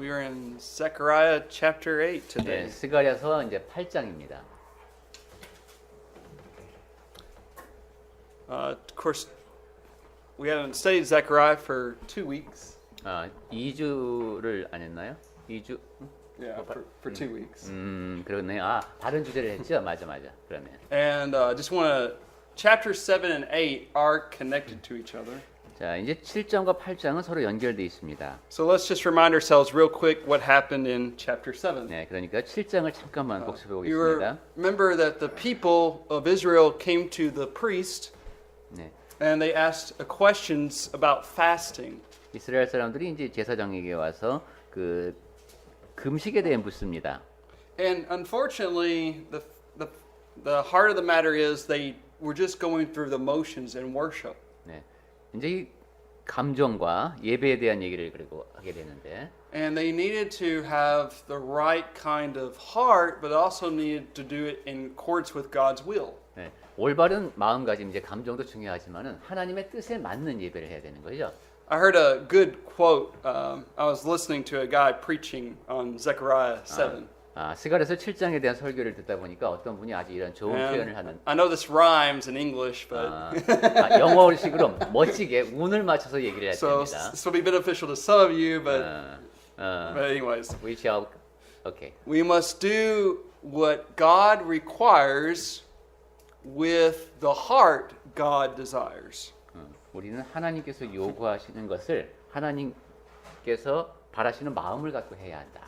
We are in Zechariah chapter 8 today. 네, 스가랴서 이제 8장입니다. Of course, we haven't studied Zechariah for 2 weeks. 2주를 안 했나요? 2주? Yeah, for 2 weeks. 그러네요. 다른 주제를 했죠? 맞아. 그러네. And just want to, chapter 7 and 8 are connected to each other. 자, 이제 7장과 8장은 서로 연결되어 있습니다. So let's just remind ourselves real quick what happened in chapter 7. 네, 그러니까 7장을 잠깐만 복습해 You 보겠습니다. remember that the people of Israel came to the priest 네. and they asked questions about fasting. 이스라엘 사람들이 이제 제사장에게 와서 그 금식에 대해 묻습니다. And unfortunately, the heart of the matter is they were just going through the motions in worship. 네. 이제 이 감정과 예배에 대한 얘기를 그리고 하게 되는데 And they needed to have the right kind of heart, but also needed to do it in accordance with God's will. 네. 올바른 마음가짐, 이제 감정도 중요하지만은 하나님의 뜻에 맞는 예배를 해야 되는 거죠. I heard a good quote. I was listening to a guy preaching on Zechariah 7. 스가랴서 7장에 대한 설교를 듣다 보니까 어떤 분이 아주 이런 좋은 표현을 하는 I know this rhymes in English, but 영어식으로 멋지게 운을 맞춰서 얘기를 so 했습니다. this will be beneficial to some of you. But anyways, We shall, okay. we must do what God requires with the heart God desires. 우리는 하나님께서 요구하시는 것을 하나님께서 바라시는 마음을 갖고 해야 한다.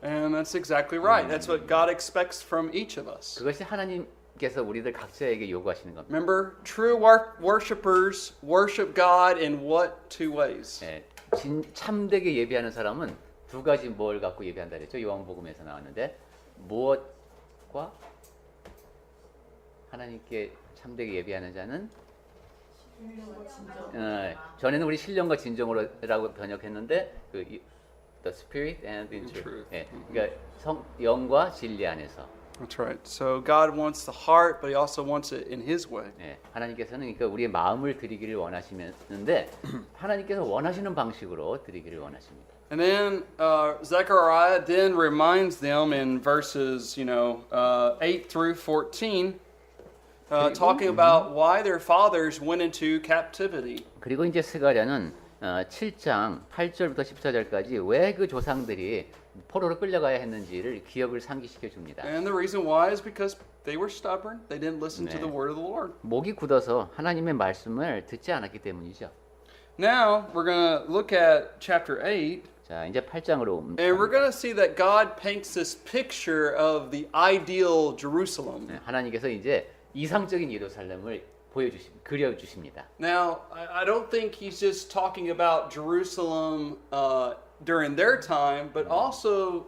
And that's exactly right. That's what God expects from each of us. 그것이 하나님께서 우리들 각자에게 요구하시는 겁니다. Remember, true worshipers worship God in what two ways? 네, 참되게 예배하는 사람은 두 가지 뭘 갖고 예배한다 그랬죠? 요한복음에서 나왔는데 무엇과 하나님께 참되게 예배하는 자는 전에는 우리 신령과 진정으로라고 번역했는데 the spirit and in truth. 예, 그러니까 영과 진리 안에서. That's right. So God wants the heart, but He also wants it in His way. 예, 하나님께서는 그러니까 우리의 마음을 드리기를 원하시는데 하나님께서 원하시는 방식으로 드리기를 원하십니다. And then Zechariah then reminds them in verses 8 through 14, talking about why their fathers went into captivity. 그리고 이제 스가랴는 7장 8절부터 14절까지 왜 그 조상들이 포로로 끌려가야 했는지를 기억을 상기시켜 줍니다. And the reason why is because they were stubborn. They didn't listen to 네. the word of the Lord. 목이 굳어서 하나님의 말씀을 듣지 않았기 때문이죠. Now we're going to look at chapter 8. 자, 이제 8장으로 And we're going to see that God paints this picture of the ideal Jerusalem. 하나님께서 이제 이상적인 예루살렘을 그려주십니다. Now, I don't think he's just talking about Jerusalem during their time, but also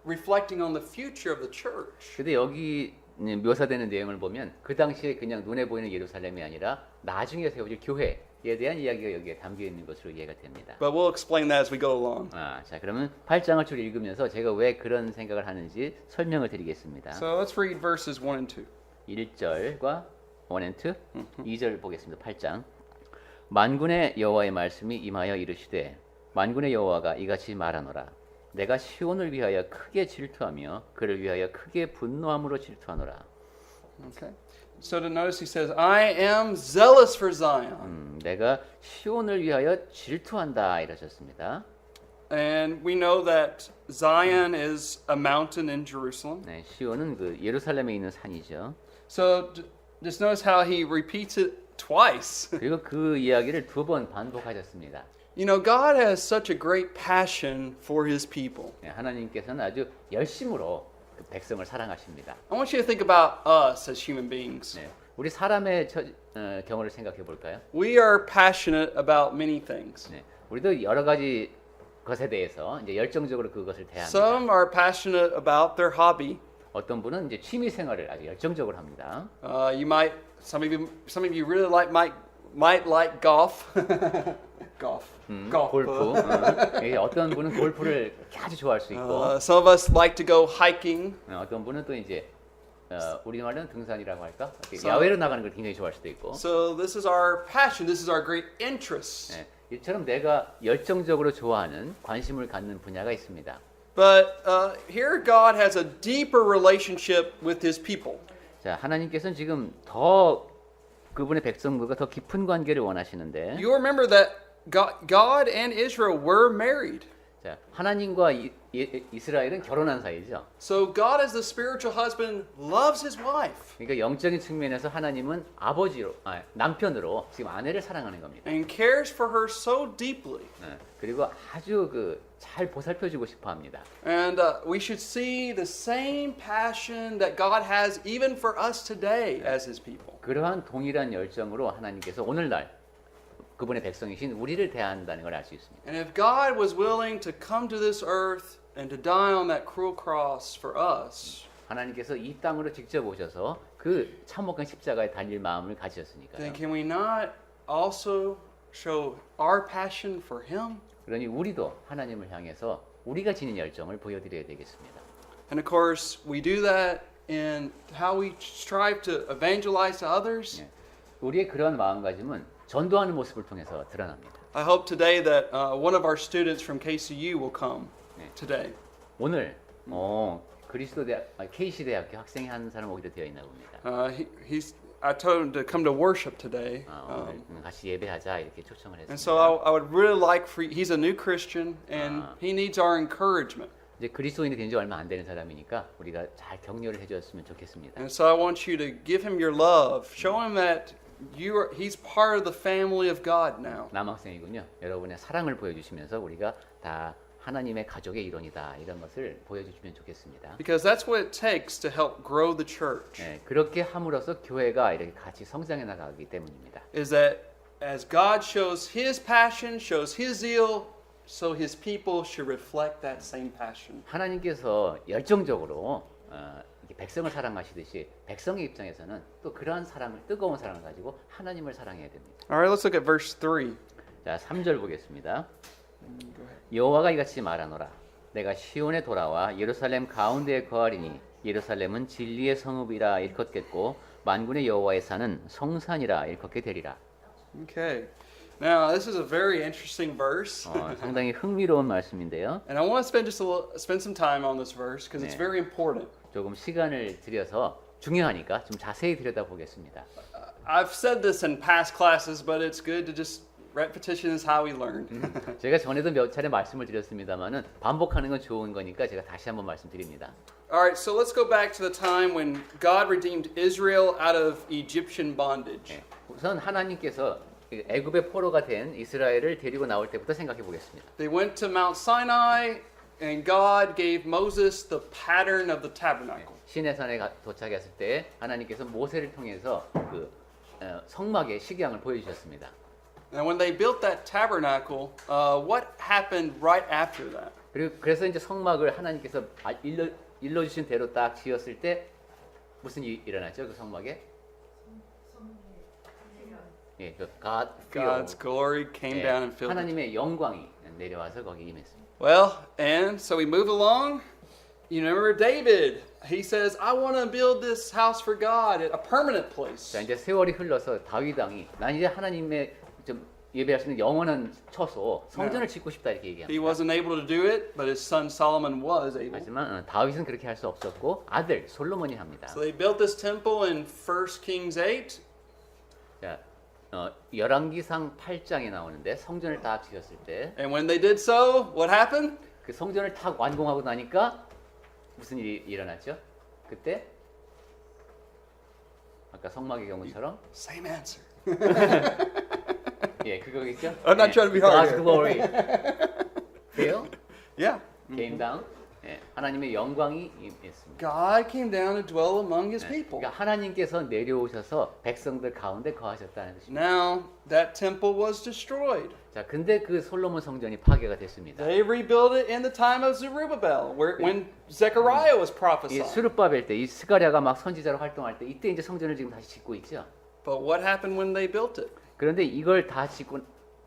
reflecting on the future of the church. 근데 여기 묘사되는 내용을 보면 그 당시에 그냥 눈에 보이는 예루살렘이 아니라 나중에 세워질 교회에 대한 이야기가 여기에 담겨 있는 것으로 이해가 됩니다. But we'll explain that as we go along. 자, 그러면 8장을 쭉 읽으면서 제가 왜 그런 생각을 하는지 설명을 드리겠습니다. So let's read verses 1 and 2. 1절과 1 and 2, 2절 보겠습니다. 8장. 만군의 여호와의 말씀이 임하여 이르시되 만군의 여호와가 이같이 말하노라. 내가 시온을 위하여 크게 질투하며 그를 위하여 크게 분노함으로 질투하노라. Okay. So to notice he says, I am zealous for Zion. 내가 시온을 위하여 질투한다 이러셨습니다. And we know that Zion is a mountain in Jerusalem. 네, 시온은 그 예루살렘에 있는 산이죠. So just notice how he repeats it twice. 그리고 그 이야기를 두 번 반복하셨습니다. You know, God has such a great passion for His people. 네, 하나님께서는 아주 열심으로 그 백성을 사랑하십니다. I want you to think about us as human beings. 네, 우리 사람의 경우를 생각해 볼까요? We are passionate about many things. 네, 우리도 여러 가지 것에 대해서 이제 열정적으로 그것을 대합니다. Some are passionate about their hobby. 어떤 분은 이제 취미 생활을 아주 열정적으로 합니다. Some of you really might like golf. golf. 골프. 어떤 분은 골프를 아주 좋아할 수 있고, Some of us like to go hiking. 어떤 분은 또 이제 우리말로는 등산이라고 할까? 야외로 나가는 걸 굉장히 좋아할 수도 있고. So this is our passion. This is our great interest. 네, 이처럼 내가 열정적으로 좋아하는 관심을 갖는 분야가 있습니다. But here God has a deeper relationship with his people. 자, 하나님께서는 지금 더 그분의 백성들과 더 깊은 관계를 원하시는데, You remember that God and Israel were married. 자, 하나님과 이스라엘은 결혼한 사이죠. So God as the spiritual husband loves his wife 그러니까 영적인 측면에서 하나님은 남편으로 지금 아내를 사랑하는 겁니다. and cares for her so deeply. 그리고 아주 잘 보살펴주고 싶어합니다. And we should see the same passion that God has even for us today as his people. 그러한 동일한 열정으로 하나님께서 오늘날 그분의 백성이신 우리를 대한다는 걸 알 수 있습니다. And if God was willing to come to this earth and to die on that cruel cross for us, 하나님께서 이 땅으로 직접 오셔서 그 참혹한 십자가에 달릴 마음을 then 가지셨으니까요. can we not also show our passion for him? 그러니 우리도 하나님을 향해서 우리가 지닌 열정을 보여드려야 되겠습니다. And of course, we do that in how we strive to evangelize to others. 우리의 그러한 마음가짐은 전도하는 모습을 통해서 드러납니다. I hope today that one of our students from KCU will come today. 오늘 KC 대학교 학생이 한 사람 오기로 되어 있나 봅니다. I told him to come to worship today. 오늘 같이 예배하자 이렇게 초청을 And 했습니다. so I would really like he's a new Christian and he needs our encouragement. 이제 그리스도인이 된 지 얼마 안 되는 사람이니까 우리가 잘 격려를 해줬으면 좋겠습니다. And so I want you to give him your love. Show him that he's part of the family of God now. 남학생이군요. 여러분의 사랑을 보여주시면서 우리가 다 하나님의 가족의 일원이다 이런 것을 보여주시면 좋겠습니다. Because that's what it takes to help grow the church. 네, 그렇게 함으로써 교회가 이렇게 같이 성장해 나가기 때문입니다. Is that as God shows his passion, shows his zeal, so his people should reflect that same passion. 하나님께서 열정적으로 이렇게 백성을 사랑하시듯이 백성의 입장에서는 또 그러한 사랑을 뜨거운 사랑을 가지고 하나님을 사랑해야 됩니다. All right, let's look at verse 3. 자, 3절 보겠습니다. 여호와가 이같이 말하노라. 내가 시온에 돌아와 예루살렘 가운데에 거하리니 예루살렘은 진리의 성읍이라 일컫겠고 만군의 여호와의 산은 성산이라 일컫게 되리라. Okay. Now, this is a very interesting verse. 상당히 흥미로운 말씀인데요. And I want to spend some time on this verse because it's 네. very important. 조금 시간을 들여서 중요하니까 좀 자세히 들여다보겠습니다. I've said this in past classes, but it's good to just repetition is how we learn. 제가 전에도 몇 차례 말씀을 드렸습니다만은 반복하는 건 좋은 거니까 제가 다시 한번 말씀드립니다. All right, so let's go back to the time when God redeemed Israel out of Egyptian bondage. 네. 우선 하나님께서 애굽의 포로가 된 이스라엘을 데리고 나올 때부터 생각해 보겠습니다. They went to Mount Sinai, and God gave Moses the pattern of the tabernacle. 시내산에 도착했을 때 하나님께서 모세를 통해서 성막의 식양을 보여주셨습니다. And when they built that tabernacle, what happened right after that? 그래서 이제 성막을 하나님께서 일러주신 대로 딱 지었을 때 무슨 일이 일어났죠? 그 성막에? 예, 그 God's glory came down and filled it. 하나님의 영광이 내려와서 거기 임했습니다. Well, and so we move along. You remember David? He says, "I want to build this house for God at a permanent place." 자, 이제 세월이 흘러서 다윗 왕이 난 이제 하나님의 좀 예배할 수 있는 영원한 처소 성전을 짓고 싶다 이렇게 He 얘기합니다. wasn't able to do it, but his son Solomon was able. 하지만 다윗은 그렇게 할 수 없었고 아들 솔로몬이 합니다. So they built this temple in 1 Kings 8. 자, 열왕기상 8장에 나오는데 성전을 딱 지었을 때 그 And when they did so, what happened? 성전을 딱 완공하고 나니까 무슨 일이 일어났죠? 그때 아까 성막의 경우처럼 Same answer. 예, 그거겠죠? I'm not trying to be hard God's here. glory fell, Yeah. came down. 예, 하나님의 영광이 임했습니다. God came down to dwell among his people. 그러니까 하나님께서 내려오셔서 백성들 가운데 거하셨다는 것입니다. Now that temple was destroyed. 자, 근데 그 솔로몬 성전이 파괴가 됐습니다. They rebuilt it in the time of Zerubbabel, when Zechariah was 이 prophesying. 스룹바벨 때 이 스가랴가 막 선지자로 활동할 때 이때 이제 성전을 지금 다시 짓고 있죠. But what happened when they built it? 그런데 이걸 다 짓고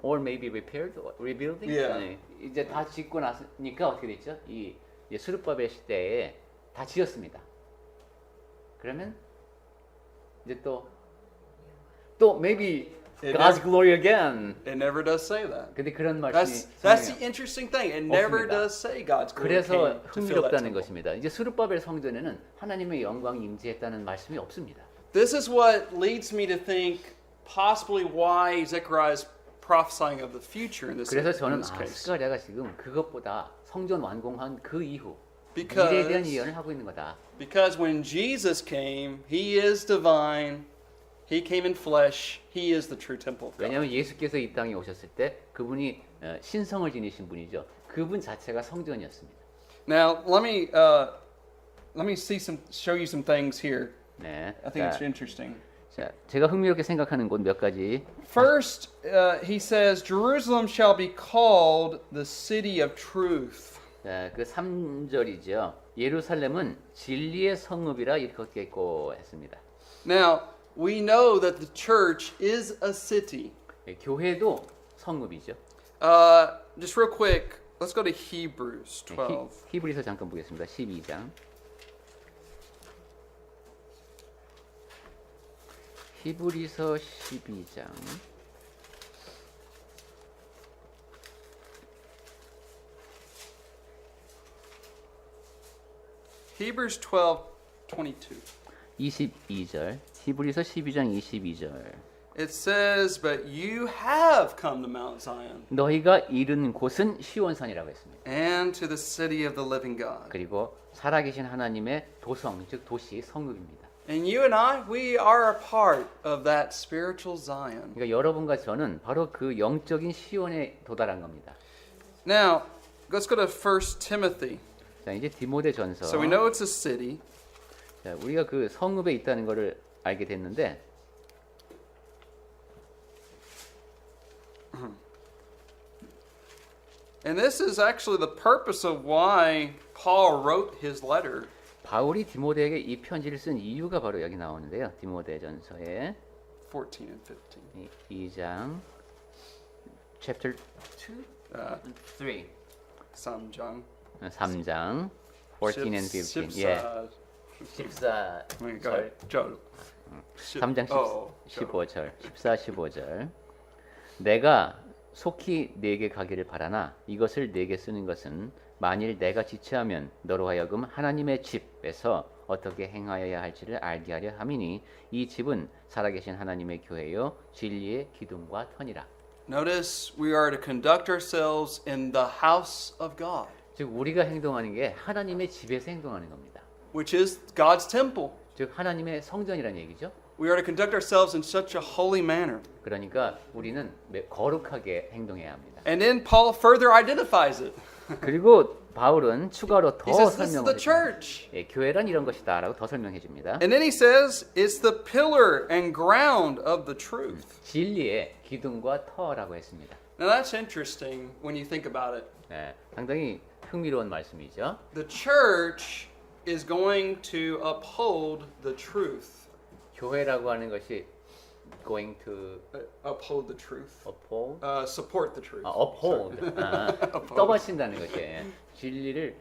or maybe repaired, or rebuilding. Yeah. 네, 이제 다 짓고 나니까 어떻게 됐죠? 이 스룹바벨 시대에 다 지었습니다. 그러면 이제 또 maybe It God's never, glory again. it never does say that. 근데 그런 말씀이 That's 성경에 the interesting thing. It never 없습니다. does say God's glory 그래서 came to fill that 흥미롭다는 temple. 것입니다. 이제 스룹바벨 성전에는 하나님의 영광이 임재했다는 말씀이 없습니다. This is what leads me to think possibly why Zechariah is prophesying of the future in this, 그래서 in 저는 this case. 스가랴가 지금 그것보다 성전 완공한 그 이후 Because- 미래에 대한 예언을 하고 있는 거다. Because when Jesus came, He is divine. He came in flesh. He is the true temple of God. 왜냐하면 예수께서 이 땅에 오셨을 때 그분이 신성을 지니신 분이죠. 그분 자체가 성전이었습니다. Now let me show you some things here. 네. I think it's interesting. 자, 제가 흥미롭게 생각하는 곳 몇 가지. First, he says, Jerusalem shall be called the city of truth. 자, 그 3절이죠. 예루살렘은 진리의 성읍이라 일컫겠고 했습니다. Now, we know that the church is a city. 교회도 성읍이죠. Just real quick, let's go to Hebrews 12. 히브리서 잠깐 보겠습니다. 12장. 히브리서 12장. Hebrews 12:22. 22절. 히브리서 12장 22절. It says, "But you have come to Mount Zion 너희가 이른 곳은 시온산이라고 했습니다. and to the city of the living God." 그리고 살아계신 하나님의 도성, 즉 도시 성읍입니다. And you and I, we are a part of that spiritual Zion. 그러니까 여러분과 저는 바로 그 영적인 시온에 도달한 겁니다. Now, let's go to 1 Timothy. 자, 이제 디모데전서. So we know it's a city. 자, 우리가 그 성읍에 있다는 것을 알게 됐는데 And this is actually the purpose of why Paul wrote his letter. 바울이 디모데에게 이 편지를 쓴 이유가 바로 여기 나오는데요. 디모데전서의 14 and 15. 2장 chapter 2? 3. 3장. 3장 14 and 15. 예. 14절. 3장 15절. 14, 15절. 내가 속히 네게 가기를 바라나 이것을 네게 쓰는 것은 만일 내가 지체하면 너로 하여금 하나님의 집에서 어떻게 행하여야 할지를 알게 하려 함이니 이 집은 살아계신 하나님의 교회요 진리의 기둥과 터니라. Notice we are to conduct ourselves in the house of God, 즉 우리가 행동하는 게 하나님의 집에서 행동하는 겁니다. which is God's temple. 즉 하나님의 성전이라는 얘기죠. We are to conduct ourselves in such a holy manner. 그러니까 우리는 거룩하게 행동해야 합니다. And then Paul further identifies it. 그리고 바울은 추가로 더 He says this is 설명을 the 해줍니다. church. 예, 교회란 이런 것이다라고 더 설명해 줍니다. And then he says it's the pillar and ground of the truth. 진리의 기둥과 터라고 했습니다. Now that's interesting when you think about it. 네, 상당히 흥미로운 말씀이죠. The church is going to uphold the truth. 교회라고 하는 것이 going to Uphold the truth. uphold, Support the truth. uphold, 떠받친다는 것이에요. 진리를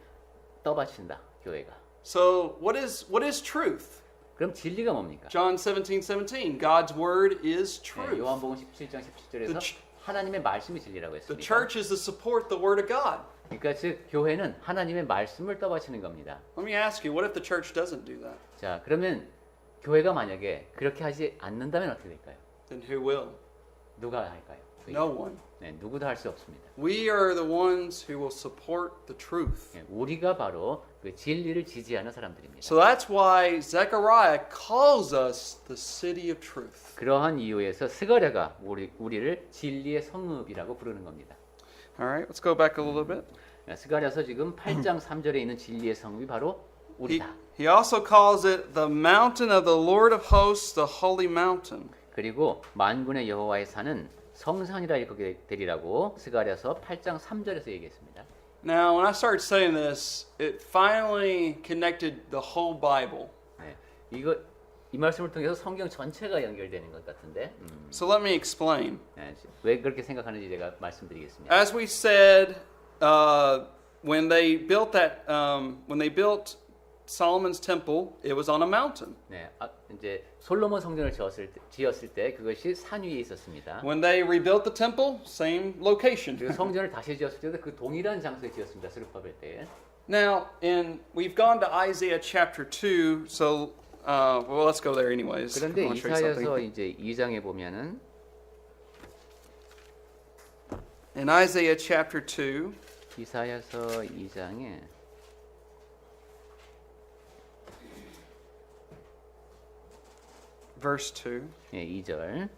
떠받친다 교회가. So what is truth? 그럼 진리가 뭡니까? John 17:17. God's word is 네, truth. 요한복음 17장 17절에서 The 하나님의 말씀이 진리라고 The 했습니다. church is to support the word of God. 그러니까 즉 교회는 하나님의 말씀을 떠받치는 겁니다. Let me ask you, what if the church doesn't do that? 자, 그러면 교회가 만약에 그렇게 하지 않는다면 어떻게 될까요? Then who will? 누가 할까요? No one. 네, 누구도 할 수 없습니다. We are the ones who will support the truth. 네, 우리가 바로 그 진리를 지지하는 사람들입니다. So that's why Zechariah calls us the city of truth. 그러한 이유에서 스가랴가 우리를 진리의 성읍이라고 부르는 겁니다. All right, let's go back a little bit. 네, 스가랴서 지금 8장 3절에 있는 진리의 성읍이 바로 우리다. He also calls it the mountain of the Lord of hosts, the holy mountain. 그리고 만군의 여호와의 산은 성산이라 일컫게 되리라고 스가랴서 8장 3절에서 얘기했습니다. Now, when I started studying this, it finally connected the whole Bible. 네, 이 말씀을 통해서 성경 전체가 연결되는 것 같은데 So let me explain. 네, 왜 그렇게 생각하는지 제가 말씀드리겠습니다. As we said, when they built Solomon's temple, it was on a mountain. 네, 이제 솔로몬 성전을 지었을 때 그것이 산 위에 있었습니다. When they rebuilt the temple, same location. 그리고 성전을 다시 지었을 때도 그 동일한 장소에 지었습니다. 스룹바벨 때. Now, we've gone to Isaiah chapter 2, so well, let's go there anyways. I 그런데 wanna show you 이사야서 something. 이제 2장에 보면은 In Isaiah chapter 2, 이사야서 2장에 verse 2. 예, 2절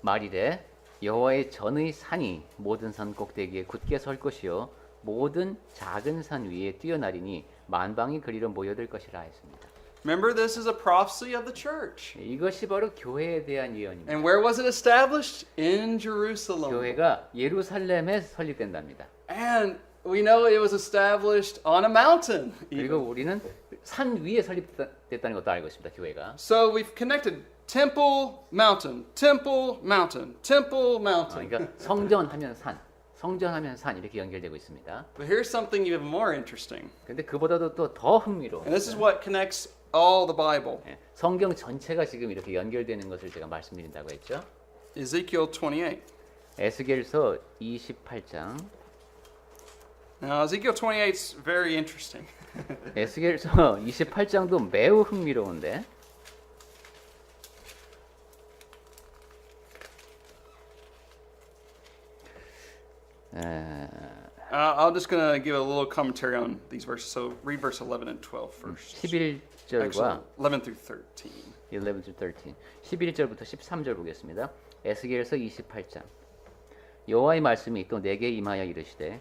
말이래 여호와의 전의 산이 모든 산 꼭대기에 굳게 설 것이요 모든 작은 산 위에 뛰어나리니 만방이 그리로 모여들 것이라 했습니다. Remember, this is a prophecy of the church. 예, 이것이 바로 교회에 대한 예언입니다. And where was it established? In Jerusalem. 교회가 예루살렘에 설립된답니다. And we know it was established on a mountain. 그리고 우리는 산 위에 설립됐다는 것도 알고 있습니다. 교회가. So we've connected temple, mountain, temple, mountain, temple, mountain. 그러니까 성전하면 산, 성전하면 산 이렇게 연결되고 있습니다. But here's something even more interesting. 근데 그보다도 또 더 흥미로운 And this is what connects all the Bible. 예, 성경 전체가 지금 이렇게 연결되는 것을 제가 말씀드린다고 했죠. Ezekiel 28. 에스겔서 28장. Now, Ezekiel 28 is very interesting. 에스겔서 28장도 매우 흥미로운데 I'm just going to give a little commentary on these verses. So read verse 11 and 12 first. 11절과 Actually, 11 through 13. 11 to 13. 11절부터 13절 보겠습니다. 에스겔서 28장. 여호와의 말씀이 또 내게 임하여 이르시되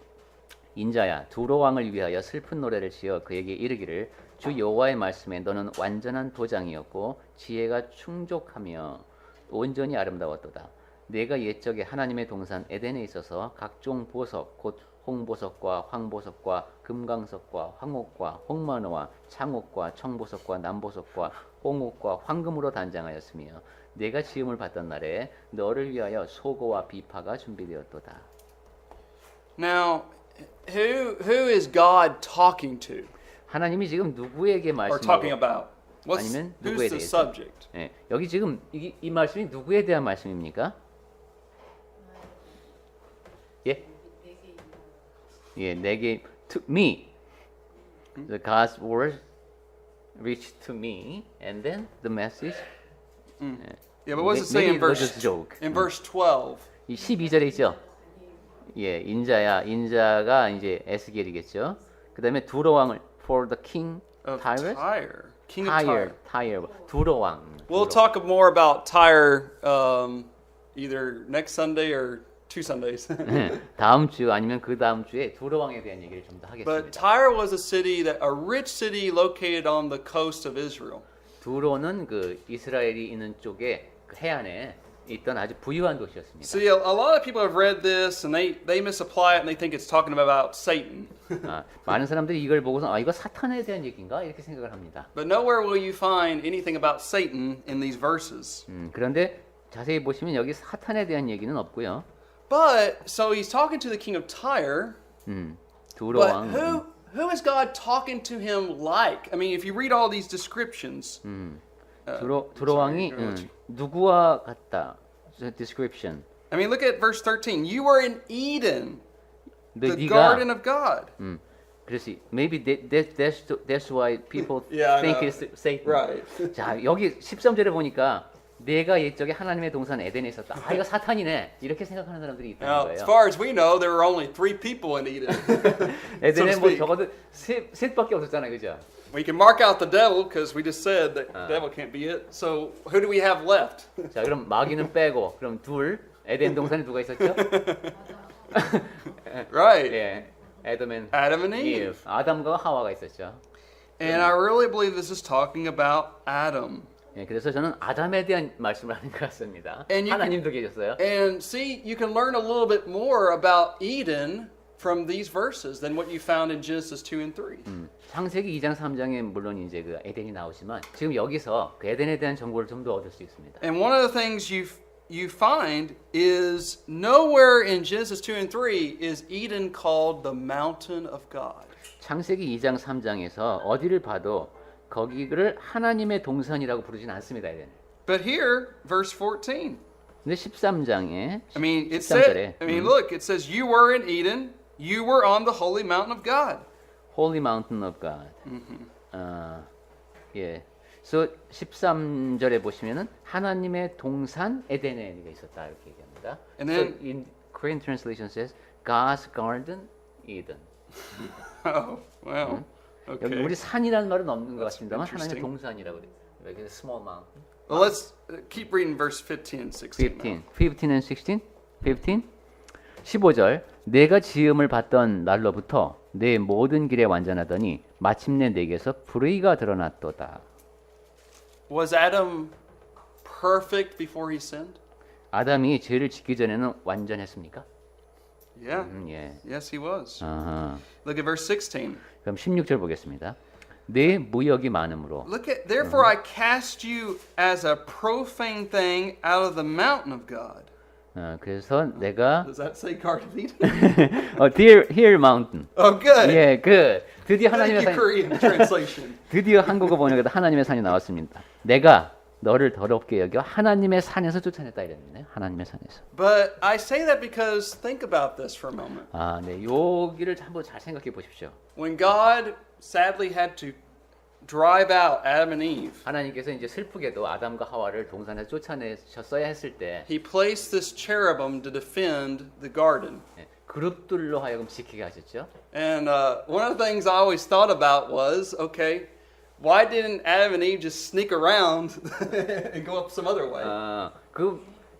인자야 두로 왕을 위하여 슬픈 노래를 지어 그에게 이르기를 주 여호와의 말씀에 너는 완전한 도장이었고 지혜가 충족하며 온전히 아름다웠도다. 내가 옛적에 하나님의 동산 에덴에 있어서 각종 보석 곧 홍보석과 황보석과 금강석과 황옥과 홍마노와 창옥과 청보석과 남보석과 홍옥과 황금으로 단장하였으며 내가 지음을 받던 날에 너를 위하여 소고와 비파가 준비되었도다. Now, who is God talking to 하나님이 지금 누구에게 or talking 말씀하고 about? 아니면 Who's 누구에 the 대해서? subject? 예, 여기 지금 이 말씀이 누구에 대한 말씀입니까? 예? 예, 내게 to me. The God's word reached to me, and then the message. Yeah, but what does it say Maybe in it was verse a joke. in verse 12? 이 12절에 있죠. 예, 인자가 이제 에스겔이겠죠. 그다음에 두로 왕을 for the king Of Tyrus. Tyre. King of Tyre. Tyre. 두로 왕. We'll 두로. talk more about Tyre either next Sunday or 2 Sundays. 다음 주 아니면 그 다음 주에 두로 왕에 대한 얘기를 좀 더 But 하겠습니다. Tyre was a rich city located on the coast of Israel. 두로는 그 이스라엘이 있는 쪽에 그 해안에 있던 아주 부유한 도시였습니다. See, a lot of people have read this and they misapply it and they think it's talking about Satan. 많은 사람들이 이걸 보고서 이거 사탄에 대한 얘기인가 이렇게 생각을 합니다. But nowhere will you find anything about Satan in these verses. 그런데 자세히 보시면 여기 사탄에 대한 얘기는 없고요. But so he's talking to the king of Tyre. 두로 But 왕. who is God talking to him like? I mean, if you read all these descriptions, 두로 왕이 누구와 같다. description. I mean, look at verse 13. You were in Eden, the 네가 garden of God. 그래서 maybe that's why people Yeah, I think know. it's Satan. Right. 자, 여기 13절에 보니까 내가 옛적에 하나님의 동산 에덴에 있었다. 이거 사탄이네. 이렇게 생각하는 사람들이 있다는 Now, as 거예요. far as we know, there were only 3 people in Eden. 에덴에 so to 뭐 speak. 적어도 셋밖에 없었잖아요. 그죠? We can mark out the devil because we just said that the devil can't be it. So who do we have left? 자, 그럼 마귀는 빼고 그럼 둘 에덴 동산에 누가 있었죠? Right. 예. Adam and Adam and Eve. Eve. 아담과 하와가 있었죠. And I really believe this is talking about Adam. 예, 그래서 저는 아담에 대한 말씀을 하는 것 같습니다. And you 하나님도 계셨어요. And see, you can learn a little bit more about Eden from these verses than what you found in Genesis 2 and 3. 창세기 2장 3장에 물론 이제 그 에덴이 나오지만 지금 여기서 그 에덴에 대한 정보를 좀 더 얻을 수 있습니다. And one of the things you find is nowhere in Genesis 2 and 3 is Eden called the mountain of God. 창세기 2장 3장에서 어디를 봐도 거기를 하나님의 동산이라고 부르진 않습니다. 에덴. But here, verse 14. 근데 13장에 I mean, it 13절에 said, I mean, look, it says you were in Eden, you were on the holy mountain of God. Holy Mountain of God. 예. So 13절에 보시면은 하나님의 동산 에덴에가 있었다 이렇게 얘기합니다. And so then- in Korean translation says God's garden Eden. Oh, well, 여기 okay. 우리 산이라는 말은 없는 것 That's 같습니다만 하나님의 interesting. 동산이라고 그래요. Like a small mountain. Well, let's keep reading verse 15 and 16. now. 15 and 16. 15. 15절 내가 지음을 받던 날로부터 내 모든 길에 완전하더니 마침내 내게서 불의가 드러났도다. Was Adam perfect before he sinned? 아담이 죄를 짓기 전에는 완전했습니까? Yeah. 예. Yes, he was. 아하. Look at verse 16. 그럼 16절 보겠습니다. 내 무역이 많음으로 Look at, therefore I cast you as a profane thing out of the mountain of God. 그래서 내가 Does that say Garden of Eden? Dear Mountain. Oh, good. 예, 그 드디어 Thank 하나님의 you, 산 Korean translation. 드디어 한국어 번역에도 하나님의 산이 나왔습니다. 내가 너를 더럽게 여겨 하나님의 산에서 쫓아냈다 이랬네. 하나님의 산에서. But I say that because think about this for a moment. 아, 네. 여기를 한번 잘 생각해 보십시오. When God sadly had to drive out Adam and Eve, 하나님께서 이제 슬프게도 아담과 하와를 동산에서 쫓아내셨어야 했을 때 he placed this cherubim to defend the garden. 예, 그룹들로 하여금 지키게 하셨죠. And one of the things I always thought about was, okay, why didn't Adam and Eve just sneak around and go up some other way?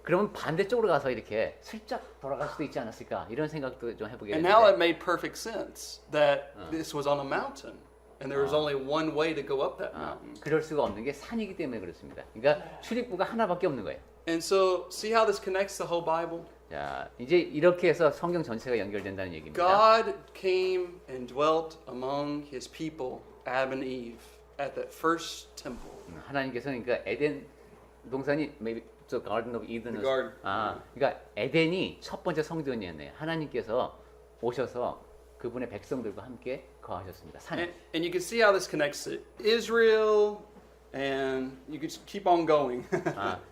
그러면 반대쪽으로 가서 이렇게 슬쩍 돌아갈 수도 있지 않았을까 이런 생각도 좀 해보게 And now it 됐는데 made perfect sense that this was on a mountain, and there was only one way to go up that mountain. 그럴 수가 없는 게 산이기 때문에 그렇습니다. 그러니까 출입구가 하나밖에 없는 거예요. And so, see how this connects the whole Bible? 자, 이제 이렇게 해서 성경 전체가 연결된다는 얘기입니다. God came and dwelt among his people, Adam and Eve, at that first temple. 하나님께서는 그러니까 에덴 동산이 maybe the Garden of Eden. The garden. 그러니까 에덴이 첫 번째 성전이었네요. 하나님께서 오셔서 그분의 백성들과 함께 거하셨습니다. 산에. And you can see how this connects to Israel, and you could keep on going.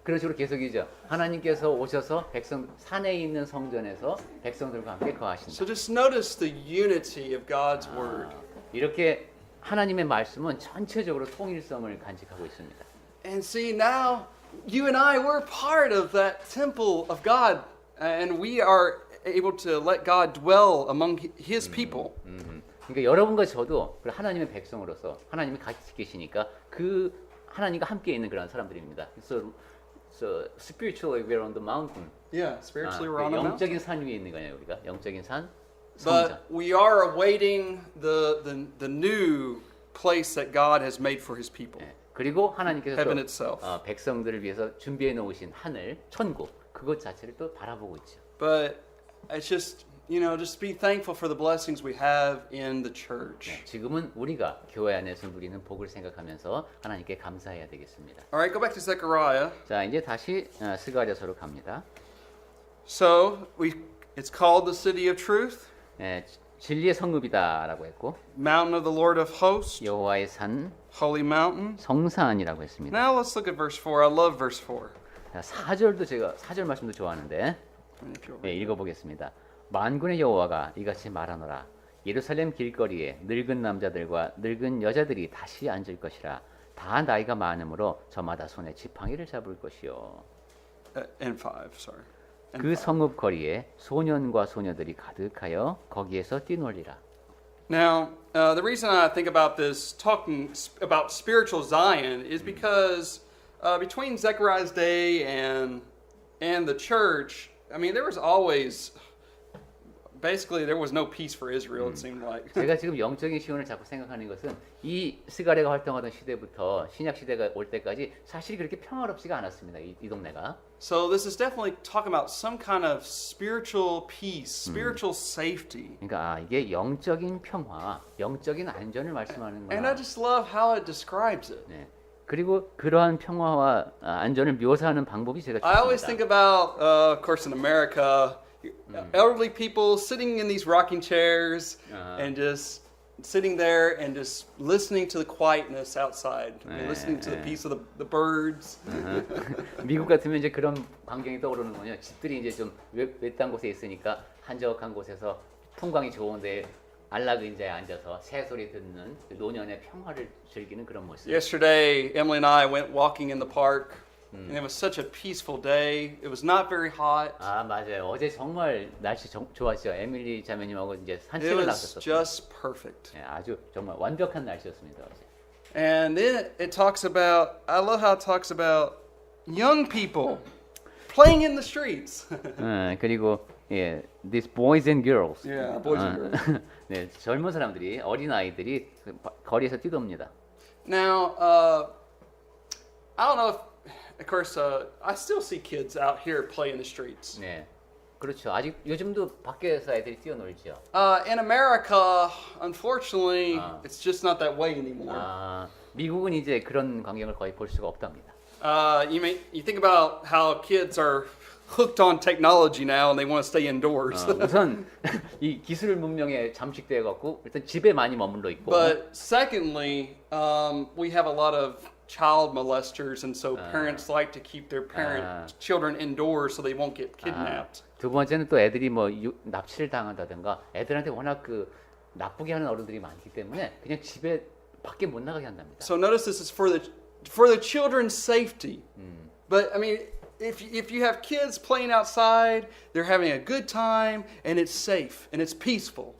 그런 식으로 계속이죠. 하나님께서 오셔서 백성 산에 있는 성전에서 백성들과 함께 거하신다. So just notice the unity of God's word. 이렇게 하나님의 말씀은 전체적으로 통일성을 간직하고 있습니다. And see now, you and I, we're part of that temple of God, and we are able to let God dwell among his people. 그러니까 여러분과 저도 하나님의 백성으로서 하나님이 같이 계시니까 그 하나님과 함께 있는 그런 사람들입니다. So spiritually we're on the mountain. Yeah, spiritually we're on a mountain. 영적인 산 위에 있는 거예요, 우리가. 영적인 산, 성전. But we are awaiting the new place that God has made for his people. 그리고 하나님께서 Heaven 또 itself. 백성들을 위해서 준비해 놓으신 하늘, 천국, 그것 자체를 또 바라보고 있죠. But it's just, just be thankful for the blessings we have in the church. 지금은 우리가 교회 안에서 누리는 복을 생각하면서 하나님께 감사해야 되겠습니다. All right, go back to Zechariah. 자, 이제 다시 스가랴서로 갑니다. So it's called the city of truth, 진리의 성읍이다라고 했고 mountain of the Lord of hosts, 여호와의 산, holy mountain. 성산이라고 했습니다. Now let's look at verse 4. I love verse 4. 자, 4절도 제가 4절 말씀도 좋아하는데 If you'll 네, 읽어보겠습니다. 만군의 여호와가 이같이 말하노라. 예루살렘 길거리에 늙은 남자들과 늙은 여자들이 다시 앉을 것이라. 다 나이가 많으므로 저마다 손에 지팡이를 잡을 것이요. And 5, sorry. 그 성읍 거리에 소년과 소녀들이 가득하여 거기에서 뛰놀리라. Now, the reason I think about this, talking about spiritual Zion, is because between Zechariah's day and the church, I mean, there was always, basically, there was no peace for Israel, it seemed like. 제가 지금 영적인 시온을 자꾸 생각하는 것은 이 스가랴가 활동하던 시대부터 신약 시대가 올 때까지 사실 그렇게 평화롭지가 않았습니다. 이 동네가. So this is definitely talking about some kind of spiritual peace, spiritual safety. 그러니까 이게 영적인 평화, 영적인 안전을 말씀하는 And I 거야. just love how it describes it. 네. 그리고 그러한 평화와 안전을 묘사하는 방법이 제가 I always think 좋습니다. about, of course, in America, elderly people sitting in these rocking chairs and just sitting there and just listening to the quietness outside, listening to the peace of the birds. 미국 같으면 이제 그런 광경이 떠오르는군요. 집들이 이제 좀 외딴 곳에 있으니까 한적한 곳에서 풍광이 좋은데 안락의자에 앉아서 새소리 듣는 노년의 평화를 즐기는 그런 모습. Yesterday, Emily and I went walking in the park, and it was such a peaceful day. It was not very hot. 아 맞아요. 어제 정말 날씨 좋았죠. 에밀리 자매님하고 이제 It 산책을 was 나갔었어요. just perfect. 예, 아주 정말 완벽한 날씨였습니다. 어제. And then it talks about, I love how it talks about young people playing in the streets. 그리고 예, these boys and girls. Yeah, boys and girls. 네, 젊은 사람들이 어린 아이들이 거리에서 뛰놉니다. Now, I don't know if, of course, I still see kids out here play in the streets. 네, 그렇죠. 아직 요즘도 밖에서 애들이 뛰어놀죠. In America, unfortunately, it's just not that way anymore. 미국은 이제 그런 광경을 거의 볼 수가 없답니다. You think about how kids are hooked on technology now and they want to stay indoors. 우선 이 기술 문명에 잠식돼 갖고 일단 집에 많이 머물러 있고. But secondly, we have a lot of child molesters, and so parents like to keep their children indoors so they won't get kidnapped. 두 번째는 또 애들이 뭐 납치를 당한다든가 애들한테 워낙 그 나쁘게 하는 어른들이 많기 때문에 그냥 집에 밖에 못 나가게 한답니다. So notice this is for the children's safety. But I mean, if you have kids playing outside, they're having a good time and it's safe and it's peaceful.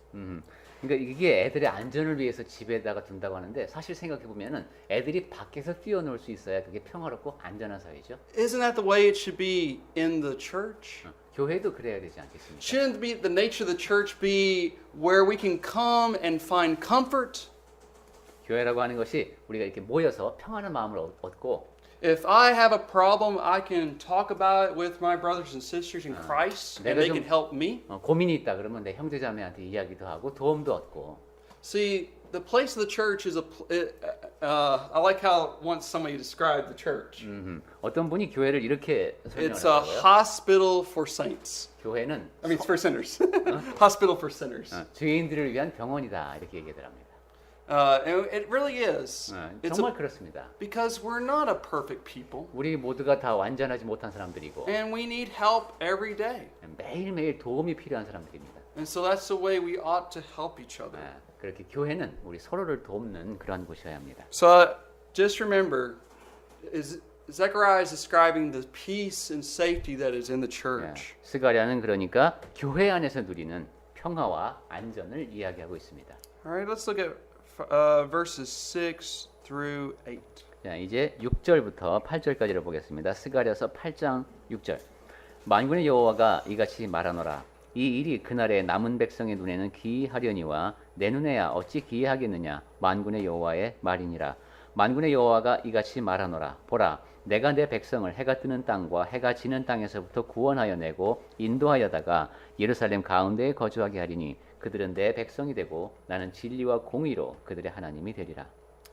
그러니까 이게 애들의 안전을 위해서 집에다가 둔다고 하는데 사실 생각해 보면은 애들이 밖에서 뛰어놀 수 있어야 그게 평화롭고 안전한 사회죠. Isn't that the way it should be in the church? 교회도 그래야 되지 않겠습니까? Shouldn't the nature of the church be where we can come and find comfort? 교회라고 하는 것이 우리가 이렇게 모여서 평안한 마음을 얻고 If I have a problem, I can talk about it with my brothers and sisters in Christ, and they can help me. 고민이 있다 그러면 내 형제자매한테 이야기도 하고 도움도 얻고. See, the place of the church is I like how once somebody described the church. 어떤 분이 교회를 이렇게 It's a 설명하더라고요. hospital for saints. 교회는 I mean, for sinners. Hospital for sinners. 죄인들을 위한 병원이다 이렇게 얘기하더랍니다. And it really is. It's 정말 그렇습니다. because we're not a perfect people, 우리 모두가 다 완전하지 못한 사람들이고 and we need help every day. 매일매일 도움이 필요한 사람들입니다. And so that's the way we ought to help each other. 그렇게 교회는 우리 서로를 돕는 그러한 곳이어야 합니다. So just remember, Zechariah is describing the peace and safety that is in the church. 스가랴는 그러니까 교회 안에서 누리는 평화와 안전을 이야기하고 있습니다. All right, let's look at verses 6 through 8. 자, 이제 6절부터 8절까지를 보겠습니다. 스가랴서 8장 6절. 만군의 여호와가 이같이 말하노라. 이 일이 그날의 남은 백성의 눈에는 기이하려니와 내 눈에야 어찌 기이하겠느냐. 만군의 여호와의 말이니라. 만군의 여호와가 이같이 말하노라. 보라, 내가 내 백성을 해가 뜨는 땅과 해가 지는 땅에서부터 구원하여 내고 인도하여다가 예루살렘 가운데에 거주하게 하리니 그들은 내 백성이 되고 나는 진리와 공의로 그들의 하나님이 되리라.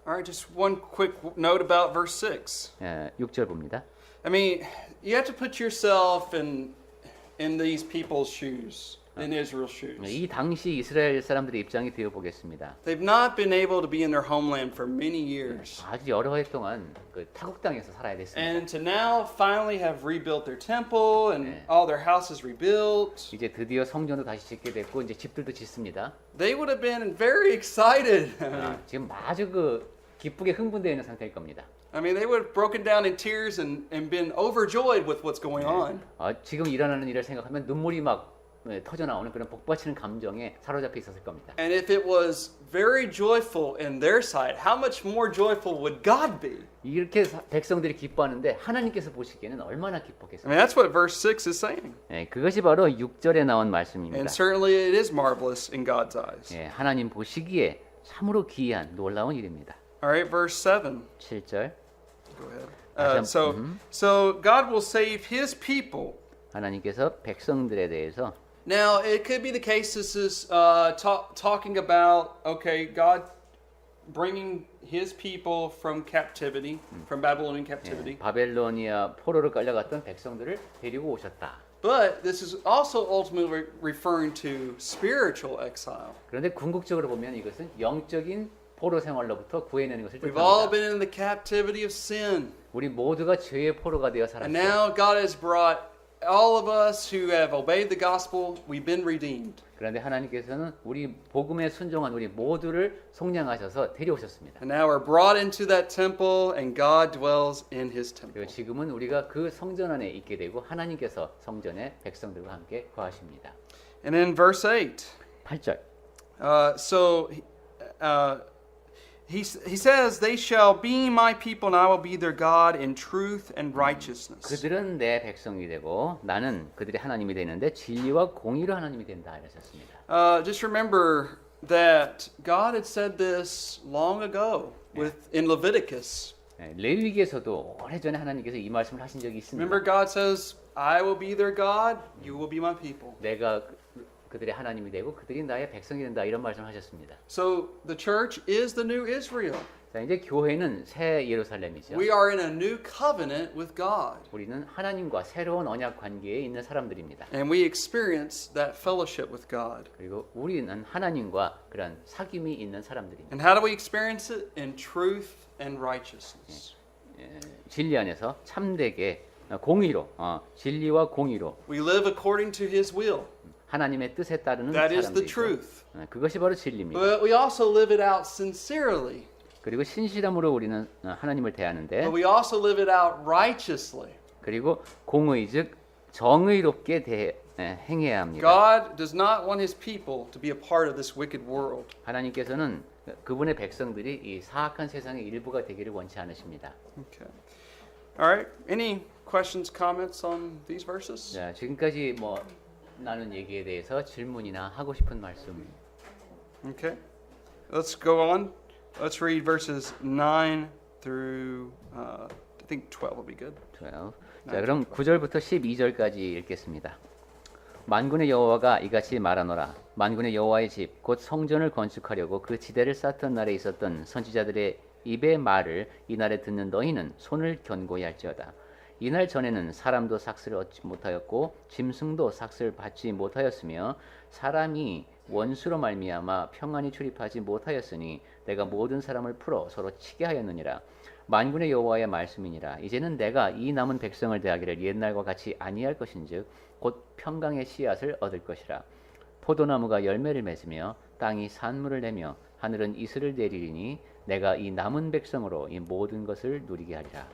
All right, just one quick note about verse 6. 6절 봅니다. I mean, you have to put yourself in these people's shoes, in Israel's shoes. 이 당시 이스라엘 사람들의 입장이 되어 보겠습니다. They've not been able to be in their homeland for many years. 아주 여러 해 동안 그 타국 땅에서 살아야 됐습니다. And to now finally have rebuilt their temple and all their houses rebuilt. 이제 드디어 성전도 다시 짓게 됐고 이제 집들도 짓습니다. They would have been very excited. 지금 아주 그 기쁘게 흥분되어 있는 상태일 겁니다. I mean, they would have broken down in tears and been overjoyed with what's going on. 지금 일어나는 일을 생각하면 눈물이 막 터져 나오는 그런 복받치는 감정에 사로잡혀 있었을 겁니다. And if it was very joyful in their sight, how much more joyful would God be? 이렇게 백성들이 기뻐하는데 하나님께서 보시기에는 얼마나 I mean, 기뻤겠습니까? that's what verse 6 is saying. 그것이 바로 6절에 나온 말씀입니다. And certainly it is marvelous in God's eyes. 하나님 보시기에 참으로 기이한 놀라운 일입니다. All right, verse 7. 7절. Go ahead. So God will save His people. 하나님께서 백성들에 대해서 Now, it could be the case this is talking about, okay, God bringing his people from captivity, from Babylonian captivity. 바벨로니아 포로로 끌려갔던 백성들을 데리고 오셨다. But this is also ultimately referring to spiritual exile. 그런데 궁극적으로 보면 이것은 영적인 포로 생활로부터 구해내는 것을 We've all 뜻합니다. been in the captivity of sin. 우리 모두가 죄의 포로가 되어 And 살았어요. now God has brought all of us who have obeyed the gospel, we've been redeemed. 그런데 하나님께서는 우리 복음에 순종한 우리 모두를 속량하셔서 데려오셨습니다. And now we're brought into that temple and God dwells in his temple. 그리고 지금은 우리가 그 성전 안에 있게 되고 하나님께서 성전에 백성들과 함께 거하십니다. And in verse 8, 8절. He says, they shall be my people and I will be their God in truth and righteousness. 그들은 내 백성이 되고 나는 그들의 하나님이 되는데 진리와 공의로 하나님이 된다 이러셨습니다. Just remember that God had said this long ago in Leviticus. 레위기에서도 오래전에 하나님께서 이 말씀을 하신 적이 있습니다. Remember God says, I will be their God, you will be my people. 내가 그들의 하나님이 되고 그들이 나의 백성이 된다 이런 말씀을 하셨습니다. So the church is the new Israel. 자, 이제 교회는 새 예루살렘이죠. We are in a new covenant with God. 우리는 하나님과 새로운 언약 관계에 있는 사람들입니다. And we experience that fellowship with God. 그리고 우리는 하나님과 그런 사귐이 있는 사람들입니다. And how do we experience it? In truth and righteousness. 진리 안에서 참되게 공의로 진리와 공의로 We live according to his will. 하나님의 뜻에 따르는 That is the 사람들이죠. truth. 그것이 바로 진리입니다. But we also live it out sincerely. 그리고 신실함으로 우리는 하나님을 대하는데 But we also live it out righteously. 그리고 공의 즉 정의롭게 행해야 합니다. God does not want his people to be a part of this wicked world. 하나님께서는 그분의 백성들이 이 사악한 세상의 일부가 되기를 원치 않으십니다. Okay. All right. Any questions, comments on these verses? 자, 지금까지 나눈 얘기에 대해서 질문이나 하고 싶은 말씀. Okay. Let's go on. Let's read verses 9 through I think 12 will be good. 12. 자, 그럼 9절부터 12절까지 읽겠습니다. 만군의 여호와가 이같이 말하노라. 만군의 여호와의 집 곧 성전을 건축하려고 그 지대를 쌓던 날에 있었던 선지자들의 입의 말을 이날에 듣는 너희는 손을 견고히 할지어다. 이날 전에는 사람도 삭슬을 얻지 못하였고 짐승도 삭슬을 받지 못하였으며 사람이 원수로 말미암아 평안히 출입하지 못하였으니 내가 모든 사람을 풀어 서로 치게 하였느니라. 만군의 여호와의 말씀이니라. 이제는 내가 이 남은 백성을 대하기를 옛날과 같이 아니할 것인즉 곧 평강의 씨앗을 얻을 것이라. 포도나무가 열매를 맺으며 땅이 산물을 내며 하늘은 이슬을 내리리니 내가 이 남은 백성으로 이 모든 것을 누리게 하리라.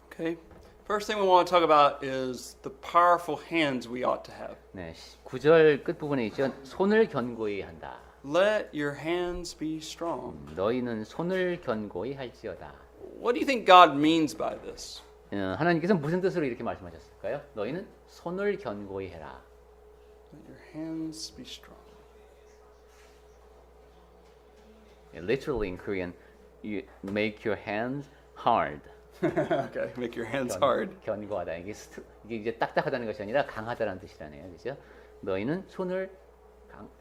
Okay. First thing we want to talk about is the powerful hands we ought to have. 네, 9절 끝부분에 있죠. 손을 견고히 한다. Let your hands be strong. 너희는 손을 견고히 할지어다. What do you think God means by this? 하나님께서 무슨 뜻으로 이렇게 말씀하셨을까요? 너희는 손을 견고히 해라. Let your hands be strong. Literally in Korean, you make your hands hard. Okay, make your hands hard. 견고하다. 이게 이제 딱딱하다는 것이 아니라 강하다는 뜻이라네요. 그렇죠? 너희는 손을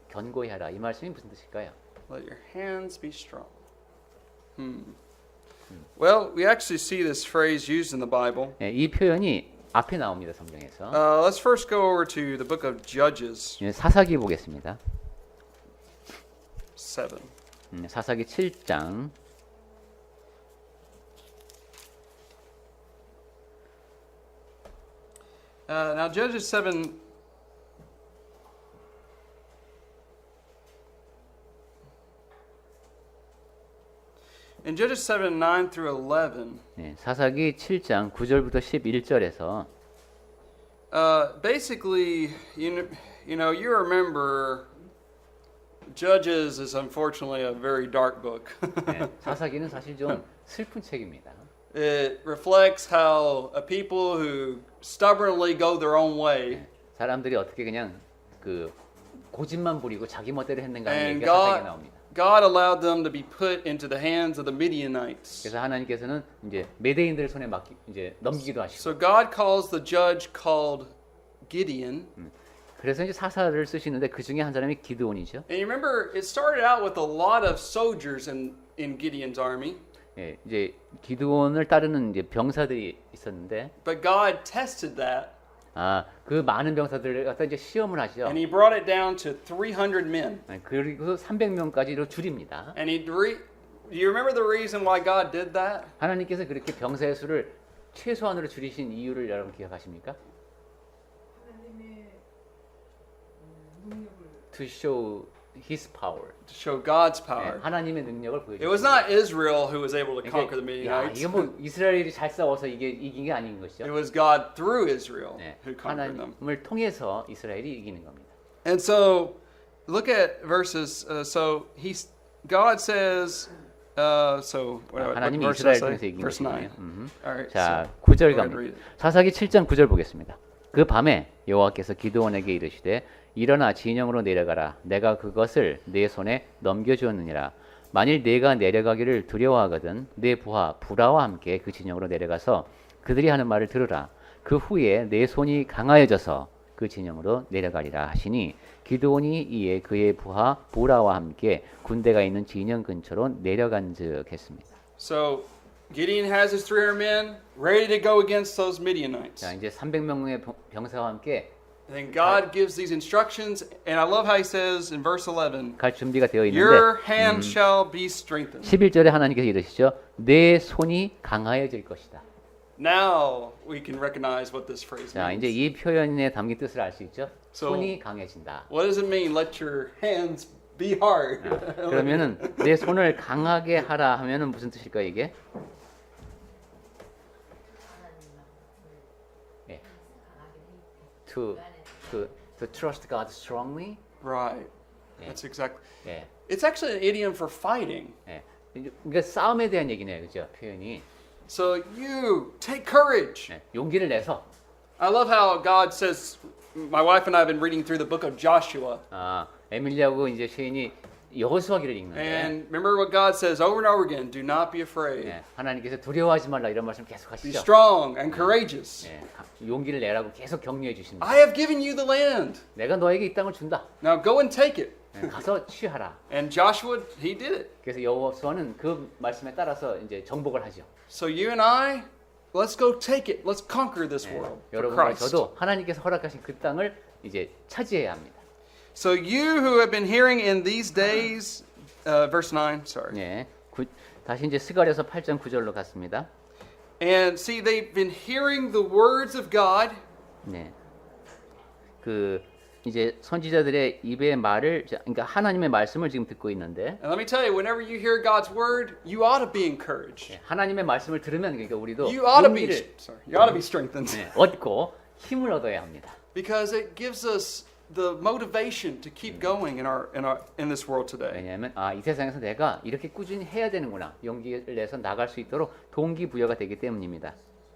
견고히 하라. 이 말씀이 무슨 뜻일까요? Let your hands be strong. Well, we actually see this phrase used in the Bible. 네, 이 표현이 앞에 나옵니다. 성경에서. Let's first go over to the book of Judges 사사기 보겠습니다. 7. 사사기 7장. Now Judges 7. In Judges 7, 9 through 11, 네, 사사기 7장 9절부터 11절에서 basically, you remember Judges is unfortunately a very dark book. 네, 사사기는 사실 좀 슬픈 책입니다. It reflects how a people who stubbornly go their own way. 사람들이 어떻게 그냥 그 고집만 부리고 자기 멋대로 했는가 하는 And 얘기가 사사기에 나옵니다. God allowed them to be put into the hands of the Midianites. 그래서 하나님께서는 이제 메대인들 손에 이제 넘기기도 하시고. So God calls the judge called Gideon. 그래서 이제 사사를 쓰시는데 그 중에 한 사람이 기드온이죠. And you remember it started out with a lot of soldiers in Gideon's army, 예, 이제 기드온을 따르는 이제 병사들이 있었는데 but God tested that 그 많은 병사들을 갖다 이제 시험을 하죠. and he brought it down to 300 men. 예, 그리고 300명까지로 줄입니다. And do you remember the reason why God did that? 하나님께서 그렇게 병사의 수를 최소한으로 줄이신 이유를 여러분 기억하십니까? To show His power. To show God's 예, power. 하나님의 능력을 It was 보여주셨습니다. not Israel who was able to conquer the Midianites. 이게 뭐 이스라엘이 잘 싸워서 이게 이긴 게 아닌 것이죠. It was God through Israel 네, who conquered them. 하나님을 통해서 이스라엘이 이기는 겁니다. And so, look at verses. God says. What 하나님이 verse did I 이스라엘 say? 통해서 이긴 Verse 9. 것이군요. All right. 자, so 9절 go ahead and 갑니다. read it. 사사기 7장 9절 보겠습니다. 그 밤에 여호와께서 기드온에게 이르시되 일어나 진영으로 내려가라. 내가 그것을 네 손에 넘겨주었느니라. 만일 네가 내려가기를 두려워하거든 네 부하 부라와 함께 그 진영으로 내려가서 그들이 하는 말을 들으라. 그 후에 내 손이 강하여져서 그 진영으로 내려가리라 하시니 기드온이 이에 그의 부하 부라와 함께 군대가 있는 진영 근처로 내려간즉 했습니다. So Gideon has his 300 men ready to go against those Midianites. 자, 이제 300명의 병사와 함께 And then God gives these instructions, and I love how he says in verse 11, 갈 준비가 되어 있는데 your hand shall be strengthened. 11절에 하나님께서 이르시죠. 내 손이 강하여질 것이다. Now we can recognize what this phrase 자, 이제 means. 이 표현의 담긴 뜻을 알 수 있죠. So- 손이 강해진다. What does it mean, let your hands be hard? 그러면은 내 손을 강하게 하라 하면은 무슨 뜻일까요, 이게? 예. To trust God strongly. Right. Yeah. That's exactly. 예. It's actually an idiom for fighting. 예. 그러니까 싸움에 대한 얘기네요. 그죠? 표현이. So you take courage. 예. 용기를 내서 I love how God says, my wife and I have been reading through the book of Joshua. 에밀리하고 이제 쉐인이 여호수아기를 읽는데 And remember what God says over and over again, do not be afraid. 예. 하나님께서 두려워하지 말라 이런 말씀 계속 Be 하시죠. strong and courageous. 예. 용기를 내라고 계속 격려해 주십니다. I have given you the land. 내가 너에게 이 땅을 준다. Now go and take it. 예. 가서 취하라. And Joshua, he did it. 그래서 여호수아는 그 말씀에 따라서 이제 정복을 하죠. So you and I, let's go take it. Let's conquer this 예. world for 여러분과 Christ. 저도 하나님께서 허락하신 그 땅을 이제 차지해야 합니다. So you who have been hearing in these days, verse 9, sorry. 예. 다시 이제 스가랴서 8장 9절로 갔습니다. And see, they've been hearing the words of God. 네. 그 이제 선지자들의 입의 말을 그러니까 하나님의 말씀을 지금 듣고 있는데 And let me tell you, whenever you hear God's word, you ought to be encouraged. 예, 하나님의 말씀을 들으면 그러니까 우리도 You ought to be, 용기를 you ought to be strengthened. 예, 얻고 힘을 얻어야 합니다. Because it gives us the motivation to keep going in this world today. 왜냐하면 이 세상에서 내가 이렇게 꾸준히 해야 되는구나 용기를 내서 나갈 수 있도록 동기부여가 되기 때문입니다.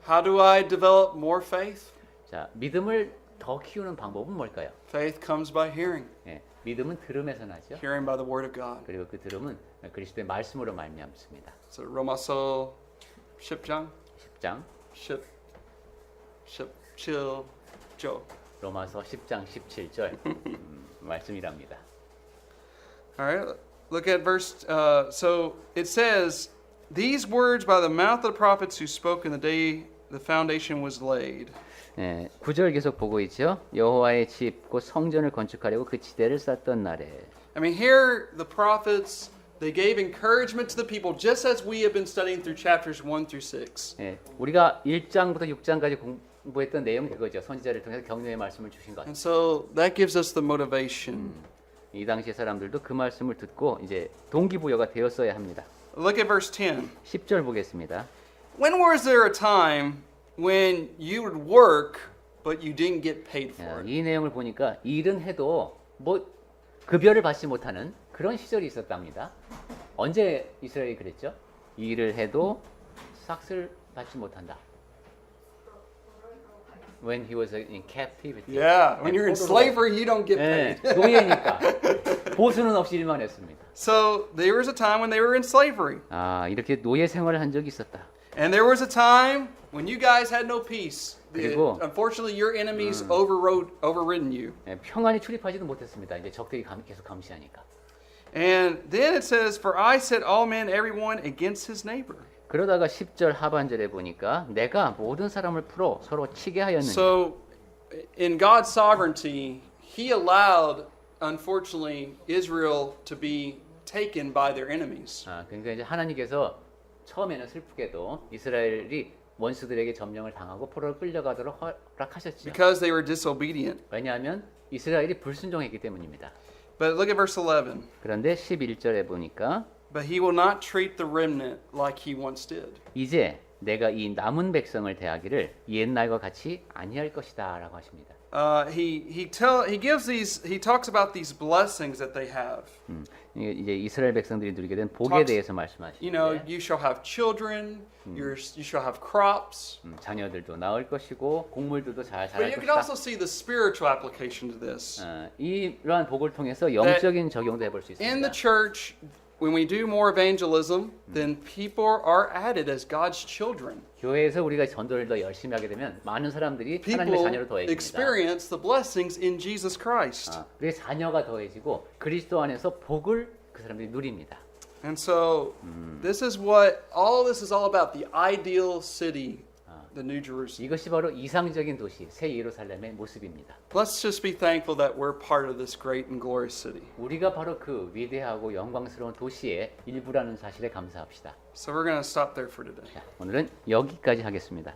How do I develop more faith? 자, 믿음을 더 키우는 방법은 뭘까요? Faith comes by hearing, 예, 믿음은 들음에서 나죠. hearing by the word of God. 그리고 그 들음은 그리스도의 말씀으로 말미암습니다. So Romaso 10장, 10장 chill, Joe. 로마서 10장 17절 말씀이랍니다. All right, look at verse. So it says, "These words by the mouth of the prophets who spoke in the day the foundation was laid." 예, 9절 계속 보고 있죠. 여호와의 집 곧 성전을 건축하려고 그 지대를 쌓던 날에. I mean, here the prophets they gave encouragement to the people, just as we have been studying through chapters 1 through 6. 예, 우리가 1장부터 6장까지 공부했던 내용 그거죠. 선지자를 통해서 격려의 말씀을 주신 것. And so that gives us the motivation. 이 당시의 사람들도 그 말씀을 듣고 이제 동기부여가 되었어야 합니다. Look at verse 10. 10절 보겠습니다. When was there a time when you would work but you didn't get paid for it? 이 내용을 보니까 일은 해도 뭐 급여를 받지 못하는 그런 시절이 있었답니다. 언제 이스라엘이 그랬죠? 일을 해도 삭슬 받지 못한다. When he was in captivity. Yeah, when you're in slavery, you don't get 예, paid. 노예니까 보수는 없이 일만 했습니다. So there was a time when they were in slavery. 이렇게 노예 생활을 한 적이 있었다. And there was a time when you guys had no peace. 그리고 Unfortunately, your enemies overridden you. 예, 평안히 출입하지도 못했습니다. 이제 적들이 계속 감시하니까. And then it says, For I set all men, everyone, against his neighbor. 그러다가 10절 하반절에 보니까 내가 모든 사람을 풀어 서로 치게 하였느니라. So, in God's sovereignty, He allowed, unfortunately, Israel to be taken by their enemies. 그러니까 이제 하나님께서 처음에는 슬프게도 이스라엘이 원수들에게 점령을 당하고 포로로 끌려가도록 허락하셨죠. Because they were disobedient. 왜냐하면 이스라엘이 불순종했기 때문입니다. But look at verse 11. 그런데 11절에 보니까 But he will not treat the remnant like he once did. 이제 내가 이 남은 백성을 대하기를 옛날과 같이 아니할 것이다라고 하십니다. He talks about these blessings that they have. 이제 이스라엘 백성들이 누리게 된 복에 대해서 말씀하시는데, You know, you shall have children, you shall have crops. 자녀들도 낳을 것이고 곡물들도 잘 But 자랄 you can 것이다. also see the spiritual application to this. 이러한 복을 통해서 영적인 적용도 해볼 수 In 있습니다. the church, when we do more evangelism, then people are added as God's children. 교회에서 우리가 전도를 더 열심히 하게 되면 많은 사람들이 하나님의 People 자녀로 더해집니다. experience the blessings in Jesus Christ. 그의 자녀가 더해지고 그리스도 안에서 복을 그 사람들이 누립니다. And so, this is what all this is all about, the ideal city, the New Jerusalem. 이것이 바로 이상적인 도시 새 예루살렘의 모습입니다. Let's just be thankful that we're part of this great and glorious city. 우리가 바로 그 위대하고 영광스러운 도시의 일부라는 사실에 감사합시다. So we're going to stop there for today. 자, 오늘은 여기까지 하겠습니다.